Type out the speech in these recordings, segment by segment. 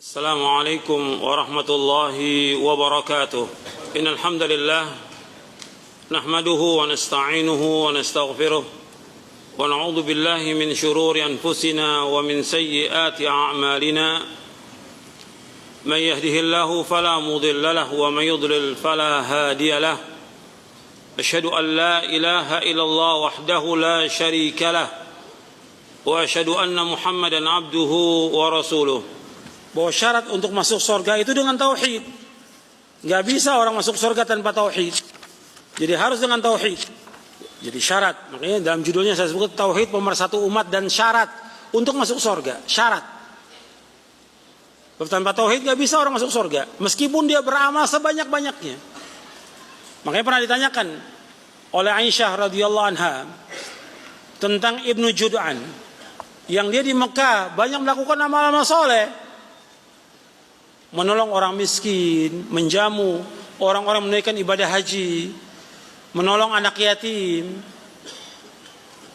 السلام عليكم ورحمة الله وبركاته إن الحمد لله نحمده ونستعينه ونستغفره ونعوذ بالله من شرور أنفسنا ومن سيئات أعمالنا من يهده الله فلا مضل له ومن يضلل فلا هادي له أشهد أن لا إله إلا الله وحده لا شريك له وأشهد أن محمدا عبده ورسوله. Bahwa syarat untuk masuk surga itu dengan tauhid. Gak bisa orang masuk surga tanpa tauhid. Jadi harus dengan tauhid. Jadi syarat. Makanya dalam judulnya saya sebut tauhid pemersatu umat dan syarat untuk masuk surga. Syarat. Tanpa tauhid gak bisa orang masuk surga. Meskipun dia beramal sebanyak-banyaknya. Makanya pernah ditanyakan oleh Aisyah radhiyallahu anha tentang Ibnu Jud'an, yang dia di Mekah banyak melakukan amal-amal soleh, menolong orang miskin, menjamu orang-orang menunaikan ibadah haji, menolong anak yatim.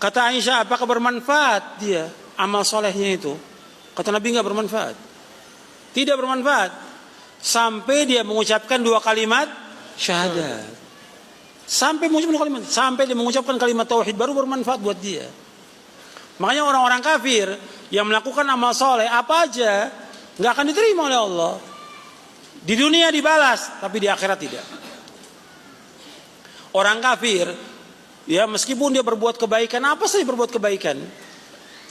Kata Aisyah, apakah bermanfaat dia amal solehnya itu? Kata Nabi, enggak bermanfaat. Tidak bermanfaat sampai dia mengucapkan dua kalimat syahadat. Sampai mengucapkan kalimat, sampai dia mengucapkan kalimat tauhid, baru bermanfaat buat dia. Makanya orang-orang kafir yang melakukan amal soleh apa aja nggak akan diterima oleh Allah. Di dunia dibalas, tapi di akhirat tidak. Orang kafir, ya meskipun dia berbuat kebaikan, apa sih berbuat kebaikan?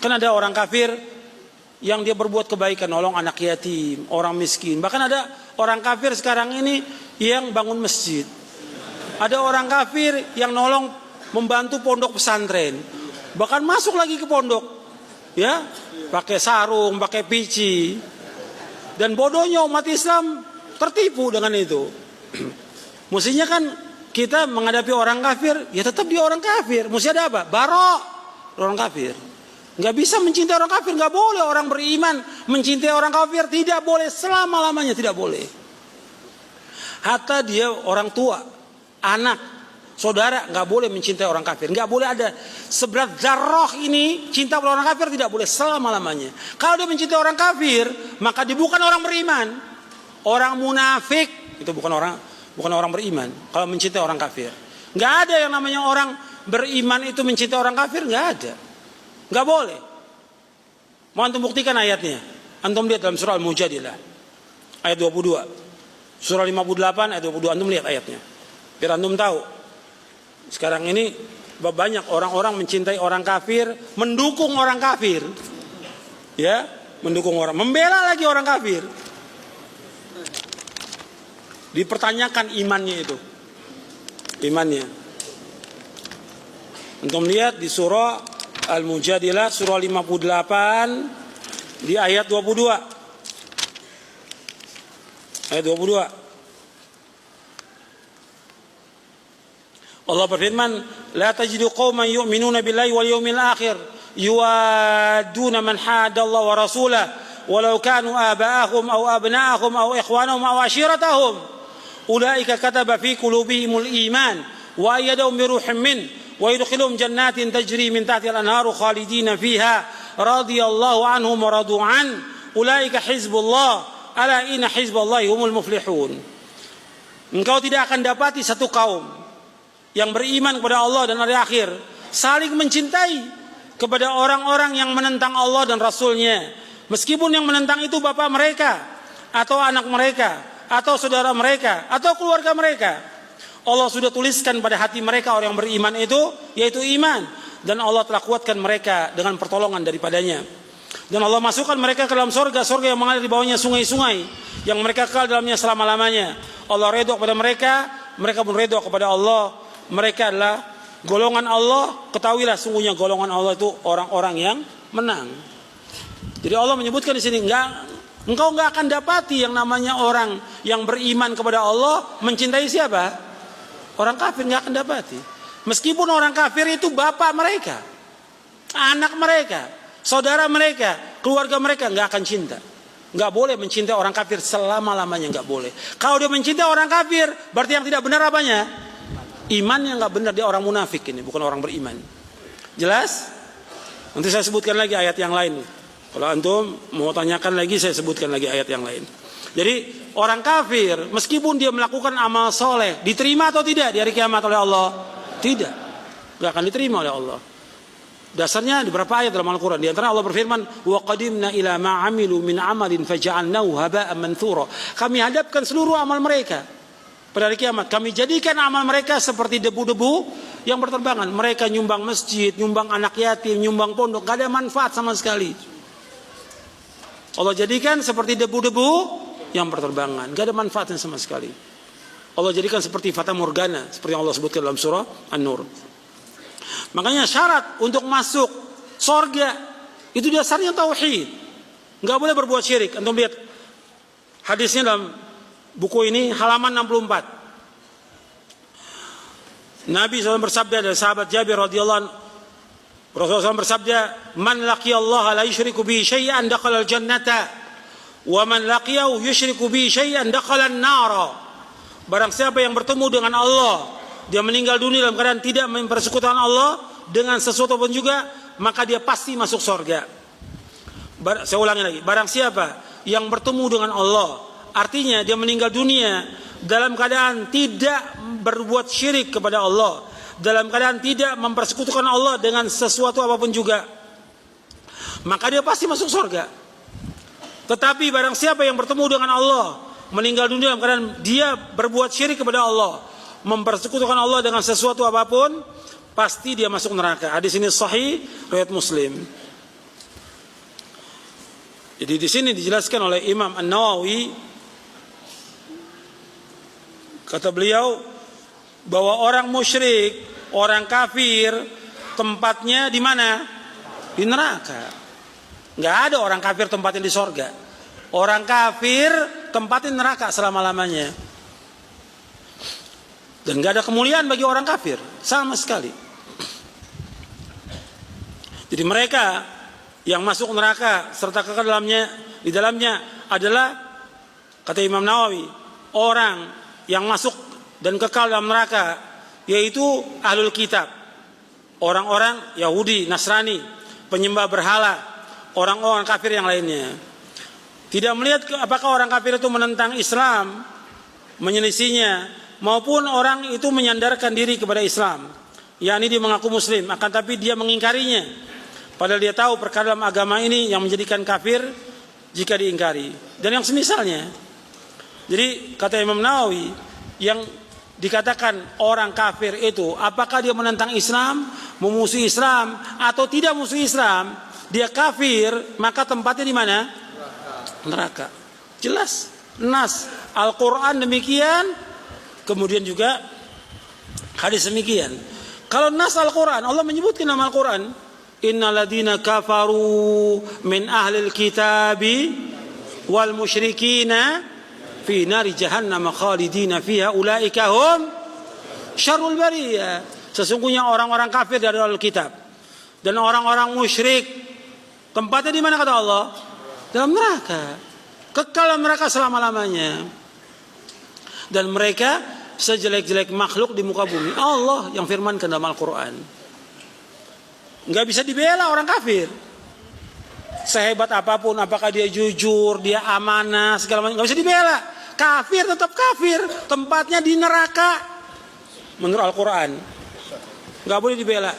Kan ada orang kafir yang dia berbuat kebaikan, nolong anak yatim, orang miskin. Bahkan ada orang kafir sekarang ini yang bangun masjid. Ada orang kafir yang nolong membantu pondok pesantren. Bahkan masuk lagi ke pondok, ya, pakai sarung, pakai pici. Dan bodohnya umat Islam tertipu dengan itu. Mestinya kan kita menghadapi orang kafir, ya tetap dia orang kafir. Mesti ada apa? Barok orang kafir. Nggak bisa mencintai orang kafir, nggak boleh orang beriman mencintai orang kafir, tidak boleh selama-lamanya, tidak boleh. Hatta dia orang tua, anak, saudara, nggak boleh mencintai orang kafir. Nggak boleh ada seberat zarrah ini cinta pada orang kafir, tidak boleh selama-lamanya. Kalau dia mencintai orang kafir, maka dia bukan orang beriman. Orang munafik itu bukan orang beriman. Kalau mencintai orang kafir, nggak ada yang namanya orang beriman itu mencintai orang kafir, nggak ada, nggak boleh. Mau antum buktikan ayatnya? Antum lihat dalam surah Al-Mujadilah ayat 22, surah 58 ayat 22. Antum lihat ayatnya, biar antum tahu. Sekarang ini banyak orang-orang mencintai orang kafir, mendukung orang kafir, ya, mendukung orang, membela lagi orang kafir. Dipertanyakan imannya itu, imannya. Untuk melihat di surah Al-Mujadilah surah 58 di ayat 22. Ayat 22. Allah berfirman, la tajidu qauman yu'minuna billahi wal yawmil akhir yuwadduna man hadallahu wa rasulahu walau kanu aba'ahum aw abna'ahum aw ikhwanahum aw ashiratahum ulaika kataba fi qulubihimul iman wa ayyadahum bi ruhin min wa yudkhiluhum jannatin tajri min tahtiha al-anharu khalidina fiha radhiyallahu anhum wa radu an ulaika hizbullah ala inna hizballahi humul muflihun. Engkau tidak akan dapati satu kaum yang beriman kepada Allah dan hari akhir saling mencintai kepada orang-orang yang menentang Allah dan Rasulnya, meskipun yang menentang itu bapak mereka atau anak mereka atau saudara mereka atau keluarga mereka. Allah sudah tuliskan pada hati mereka orang yang beriman itu, yaitu iman, dan Allah telah kuatkan mereka dengan pertolongan daripadanya. Dan Allah masukkan mereka ke dalam surga yang mengalir di bawahnya sungai-sungai yang mereka kekal dalamnya selama-lamanya. Allah redha kepada mereka, mereka pun redha kepada Allah. Mereka adalah golongan Allah. Ketahuilah sungguhnya golongan Allah itu orang-orang yang menang. Jadi Allah menyebutkan di sini, engkau nggak akan dapati yang namanya orang yang beriman kepada Allah mencintai siapa? Orang kafir, nggak akan dapati. Meskipun orang kafir itu bapak mereka, anak mereka, saudara mereka, keluarga mereka, nggak akan cinta. Nggak boleh mencintai orang kafir selama-lamanya, nggak boleh. Kalau dia mencintai orang kafir, berarti yang tidak benar apanya? Imannya nggak benar, dia orang munafik ini, bukan orang beriman. Jelas? Nanti saya sebutkan lagi ayat yang lain. Kalau antum mau tanyakan lagi, saya sebutkan lagi ayat yang lain. Jadi orang kafir meskipun dia melakukan amal soleh, diterima atau tidak di hari kiamat oleh Allah? Tidak, nggak akan diterima oleh Allah. Dasarnya di beberapa ayat dalam Al-Quran. Di antara Allah berfirman, wa qadimna ila ma amilu min amalin faja'alnahu haba'an manthura. Kami hadapkan seluruh amal mereka pada hari kiamat, kami jadikan amal mereka seperti debu-debu yang berterbangan. Mereka nyumbang masjid, nyumbang anak yatim, nyumbang pondok, gak ada manfaat sama sekali. Allah jadikan seperti debu-debu yang berterbangan, gak ada manfaatnya sama sekali. Allah jadikan seperti fata morgana, seperti yang Allah sebutkan dalam surah An-Nur. Makanya syarat untuk masuk surga itu dasarnya tauhid. Enggak boleh berbuat syirik. Antum lihat hadisnya dalam buku ini halaman 64. Nabi SAW bersabda dari sahabat Jabir radhiyallahu anhu, Rasulullah SAW bersabda, "Man laqiyallaha la yusyriku bihi syai'an dakhala al-jannata, wa man laqiyahu yusyriku bihi syai'an dakhala an-nara." Barang siapa yang bertemu dengan Allah, dia meninggal dunia dalam keadaan tidak mempersekutukan Allah dengan sesuatu pun juga, maka dia pasti masuk surga. Saya ulangi lagi, barang siapa yang bertemu dengan Allah, artinya dia meninggal dunia dalam keadaan tidak berbuat syirik kepada Allah, dalam keadaan tidak mempersekutukan Allah dengan sesuatu apapun juga, maka dia pasti masuk surga. Tetapi barang siapa yang bertemu dengan Allah, meninggal dunia dalam keadaan dia berbuat syirik kepada Allah, mempersekutukan Allah dengan sesuatu apapun, pasti dia masuk neraka. Hadis ini sahih riwayat Muslim. Jadi di sini dijelaskan oleh Imam An-Nawawi, kata beliau bahwa orang musyrik, orang kafir tempatnya di mana? Di neraka. Enggak ada orang kafir tempatnya di sorga. Orang kafir tempatnya di neraka selama-lamanya. Dan gak ada kemuliaan bagi orang kafir sama sekali. Jadi mereka yang masuk neraka serta kekal di dalamnya adalah, kata Imam Nawawi, orang yang masuk dan kekal dalam neraka yaitu ahlul kitab, orang-orang Yahudi, Nasrani, penyembah berhala, orang-orang kafir yang lainnya. Tidak melihat apakah orang kafir itu menentang Islam, menyelisihinya, maupun orang itu menyandarkan diri kepada Islam, yakni dia mengaku muslim, akan tapi dia mengingkarinya, padahal dia tahu perkara dalam agama ini yang menjadikan kafir jika diingkari, dan yang semisalnya. Jadi kata Imam Nawawi, yang dikatakan orang kafir itu apakah dia menentang Islam, memusuhi Islam, atau tidak memusuhi Islam, dia kafir, maka tempatnya di mana? Neraka. Jelas, nas Al-Quran demikian, kemudian juga hadis demikian. Kalau nas Al-Quran, Allah menyebutkan nama Al-Quran, innal ladzina kafaru min ahlil kitabi wal musyrikina fi nari jahannam khalidina fiha ulaika hum syarrul bariyah. Sesungguhnya orang-orang kafir dari ahlul kitab dan orang-orang musyrik tempatnya di mana kata Allah? Dalam neraka. Kekal dalam neraka selama-lamanya. Dan mereka sejelek-jelek makhluk di muka bumi. Allah yang firmankan dalam Al-Quran. Nggak bisa dibela orang kafir. Sehebat apapun, apakah dia jujur, dia amanah, segala macam, nggak bisa dibela. Kafir tetap kafir, tempatnya di neraka. Menurut Al-Quran, nggak boleh dibela.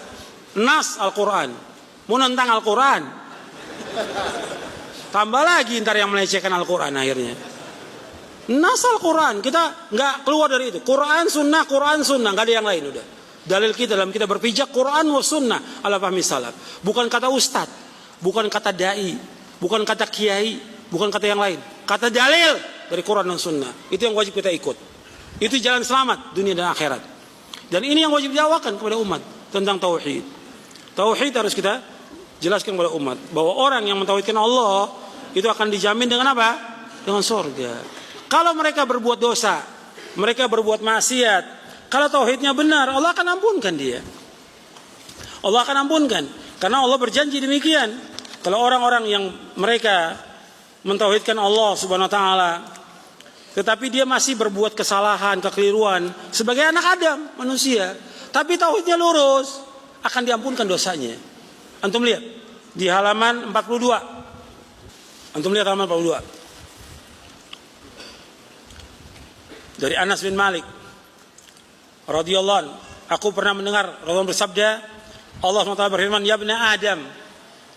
Nas Al-Quran, mau nentang Al-Quran, tambah lagi ntar yang melecehkan Al-Quran akhirnya. Nas Al-Quran, kita nggak keluar dari itu. Quran Sunnah, nggak ada yang lain udah. Dalil kita dalam kita berpijak Quran wa Sunnah ala fahmi salaf. Bukan kata ustad, bukan kata dai, bukan kata kiai, bukan kata yang lain. Kata dalil dari Quran dan Sunnah. Itu yang wajib kita ikut. Itu jalan selamat dunia dan akhirat. Dan ini yang wajib dijawabkan kepada umat tentang tauhid. Tauhid harus kita jelaskan kepada umat bahwa orang yang mentauhidkan Allah itu akan dijamin dengan apa? Dengan surga. Kalau mereka berbuat dosa, mereka berbuat maksiat, kalau tauhidnya benar, Allah akan ampunkan dia. Allah akan ampunkan. Karena Allah berjanji demikian. Kalau orang-orang yang mereka mentauhidkan Allah subhanahu wa ta'ala, tetapi dia masih berbuat kesalahan, kekeliruan, sebagai anak Adam, manusia, tapi tauhidnya lurus, akan diampunkan dosanya. Antum lihat di halaman 42 Antum lihat halaman 42. Dari Anas bin Malik radhiyallahu anhu, aku pernah mendengar Rasulullah bersabda, Allah SWT berfirman, ya ibna Adam,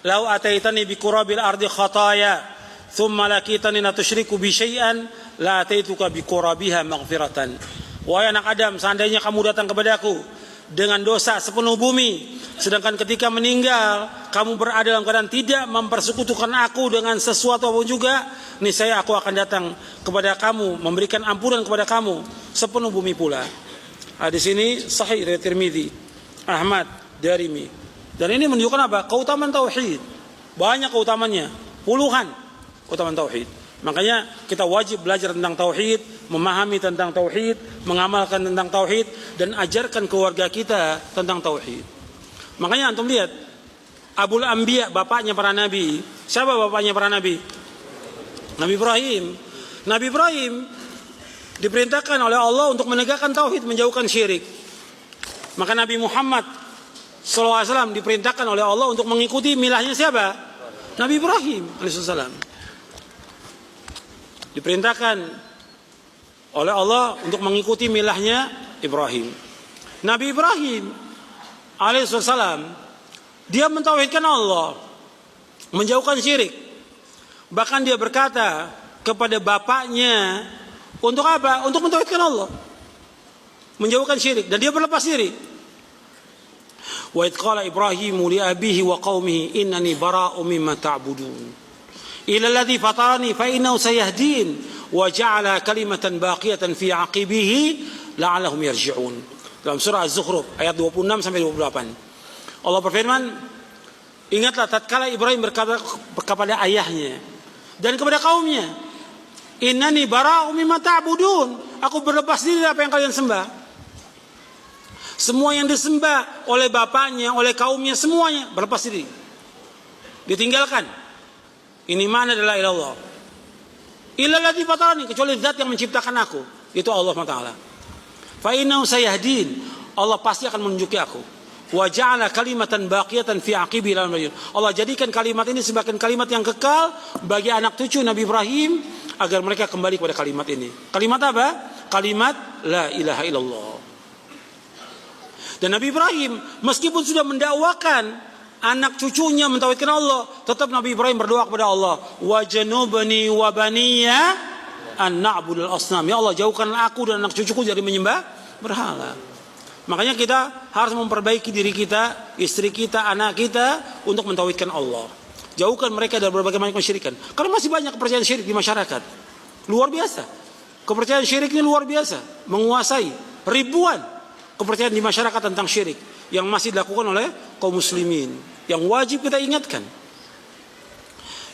lau ataitani bi qurabil ardi khataya, thumma lakitani la tusyriku bi syai'an, la ataituka bi qurabiha maghfiratan. Wahai anak Adam, seandainya kamu datang kepadaku dengan dosa sepenuh bumi, sedangkan ketika meninggal kamu berada dalam keadaan tidak mempersekutukan aku dengan sesuatu apapun juga, niscaya aku akan datang kepada kamu, memberikan ampunan kepada kamu sepenuh bumi pula. Hadis ini sahih dari Tirmidzi, Ahmad, Darimi. Dan ini menunjukkan apa? Keutamaan tauhid. Banyak keutamannya, puluhan keutamaan tauhid. Makanya kita wajib belajar tentang tauhid, memahami tentang tauhid, mengamalkan tentang tauhid, dan ajarkan keluarga kita tentang tauhid. Makanya antum lihat, Abul Anbiya, bapaknya para nabi. Siapa bapaknya para nabi? Nabi Ibrahim. Nabi Ibrahim diperintahkan oleh Allah untuk menegakkan tauhid, menjauhkan syirik. Maka Nabi Muhammad SAW diperintahkan oleh Allah untuk mengikuti milahnya siapa? Nabi Ibrahim alaihissalam. Diperintahkan oleh Allah untuk mengikuti milahnya Ibrahim. Nabi Ibrahim alaihissalam, dia mentauhidkan Allah, menjauhkan syirik. Bahkan dia berkata kepada bapaknya, untuk apa? Untuk mentauhidkan Allah, menjauhkan syirik, dan dia berlepas diri. Wa idh qala Ibrahimu li abihi wa qaumihi innani bara'u mimma ta'budun ila alladhi fatarani fa innahu sayahdin wa ja'ala kalimatan baqiyatan fi 'aqibihi la'allahum yarji'un. Dalam surah Az-Zukhruf ayat 26 sampai 28. Allah berfirman, ingatlah tatkala Ibrahim berkata kepada ayahnya dan kepada kaumnya, innani bara'u mimma ta'budun, aku berlepas diri dari apa yang kalian sembah. Semua yang disembah oleh bapaknya, oleh kaumnya, semuanya berlepas diri, ditinggalkan. Ini mana adalah ilallah, illalladzi fatarani, kecuali zat yang menciptakan aku, itu Allah SWT. Fa innahu sayahdin, Allah pasti akan menunjuki aku. Wa ja'ala kalimatan baqiyatan fi aqibi ila al-mayyit, Allah jadikan kalimat ini sebagai kalimat yang kekal bagi anak cucu Nabi Ibrahim, agar mereka kembali kepada kalimat ini. Kalimat apa? Kalimat la ilaha illallah. Dan Nabi Ibrahim meskipun sudah mendakwakan anak cucunya mentauhidkan Allah, tetap Nabi Ibrahim berdoa kepada Allah, wa janubni wa baniya an na'budul asnam, ya Allah jauhkanlah aku dan anak cucuku dari menyembah berhala. Makanya kita harus memperbaiki diri kita, istri kita, anak kita untuk mentauhidkan Allah. Jauhkan mereka dari berbagai macam kesyirikan. Karena masih banyak kepercayaan syirik di masyarakat. Luar biasa. Kepercayaan syirik ini luar biasa, menguasai ribuan kepercayaan di masyarakat tentang syirik yang masih dilakukan oleh kaum muslimin, yang wajib kita ingatkan.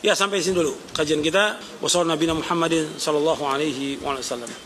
Ya, sampai sini dulu kajian kita. Wassalamualaikum warahmatullahi wabarakatuh.